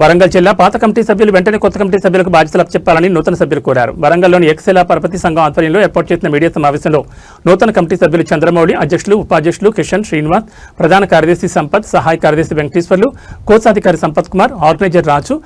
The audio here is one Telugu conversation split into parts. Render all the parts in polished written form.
వరంగల్ జిల్లా పాత కమిటీ సభ్యులు వెంటనే కొత్త కమిటీ సభ్యులకు బాధ్యతలు అప్పచెప్పాలని నూతన సభ్యులు కోరారు. వరంగల్లోని ఎక్సెలా పరపతి సంఘం ఆధ్వర్యంలో ఏర్పాటు చేసిన మీడియా సమావేశంలో నూతన కమిటీ సభ్యులు చంద్రమౌళి, అధ్యక్షులు, ఉపాధ్యక్షులు కిషన్, శ్రీనివాస్, ప్రధాన కార్యదర్శి సంపత్, సహాయ కార్యదర్శి వెంకటేశ్వర్లు, కోశాధికారి సంపత్ కుమార్, ఆర్గనైజర్ రాజు,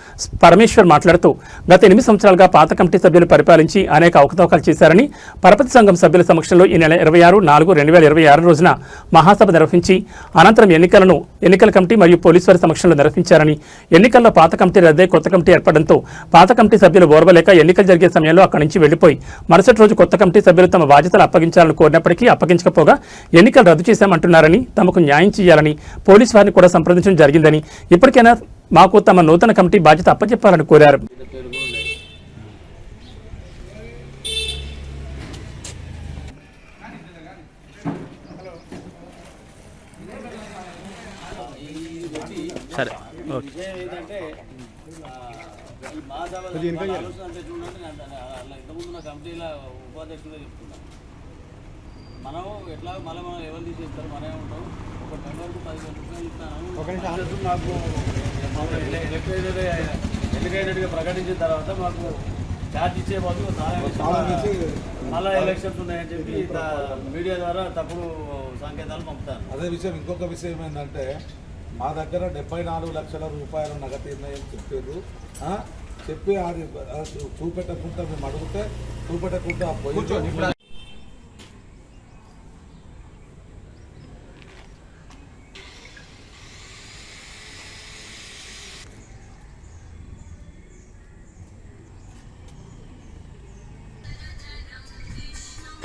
పరమేశ్వర్ మాట్లాడుతూ గత 8 సంవత్సరాలుగా పాత కమిటీ సభ్యులు పరిపాలించి అనేక అవకతవకలు చేశారని, పరపతి సంఘం సభ్యుల సమక్షంలో ఈ నెల 26/4/2026 రోజున మహాసభ నిర్వహించి అనంతరం ఎన్నికల కమిటీ మరియు పోలీసు వారి సమక్షంలో నిర్వహించారని, ఎన్నికల్లో పాత కమిటీ రద్దే కొత్త కమిటీ ఏర్పడంతో పాత కమిటీ సభ్యులు ఓర్వలేక ఎన్నికలు జరిగే సమయంలో అక్కడి నుంచి వెళ్లిపోయి మరుసటి రోజు కొత్త కమిటీ సభ్యులు తమ బాధ్యతలు అప్పగించాలని కోరినప్పటికీ అప్పగించకపోగా ఎన్నికలు రద్దు చేశామంటున్నారని, తమకు న్యాయం చేయాలని పోలీసు వారిని కూడా సంప్రదించడం జరిగిందని, ఇప్పటికైనా మాకు తమ నూతన కమిటీ బాధ్యత అప్పచెప్పాలని కోరారు. సరే ఏంటంటే ఈ మహాసభ ఇంతకుముందు కమిటీల ఉపాధ్యక్షులుగా చెప్తున్నాం. మనం ఎట్లా మనం ఎవరు తీసేస్తారు, మనమే ఉంటాం. ఒక మెంబర్కు 10,000 రూపాయలు ఇస్తాను. మాకు ఎన్నికైనట్టుగా ప్రకటించిన తర్వాత మాకు ఛార్జ్ ఇచ్చే బదులు మళ్ళీ ఎలక్షన్స్ ఉన్నాయని చెప్పి మీడియా ద్వారా తప్పుడు సంకేతాలు పంపుతారు. అదే విషయం. ఇంకొక విషయం ఏంటంటే మా దగ్గర 74 లక్షల రూపాయలు నగదీర్ణయం చెప్పారు. చెప్పి అది చూపెట్టకుండా మేము అడిగితే చూపెట్టకుండా పోయి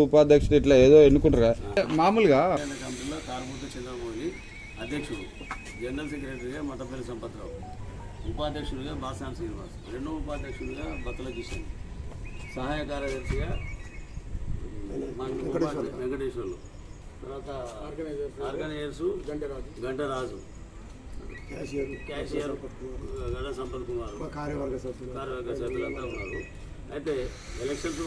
ఉపాధ్యక్షుడు ఇట్లా ఏదో ఎన్నుకుంటారా మామూలుగా. కమిటీలో తారమూర్తి చంద్రమౌళి అధ్యక్షుడు, జనరల్ సెక్రటరీగా మతపల్లి సంపత్రావు, ఉపాధ్యక్షుడిగా బాసాన్ శ్రీనివాస్, రెండో ఉపాధ్యక్షుడిగా బత్తల కిషన్, సహాయ కార్యదర్శిగా వెంకటేశ్వర్లు, తర్వాత ఆర్గనైజర్సు గంటరాజు, క్యాషియర్ గడ సంపత్ కుమార్, కార్యవర్గ సభ్యులంతా ఉన్నారు. అయితే ఎలక్షన్స్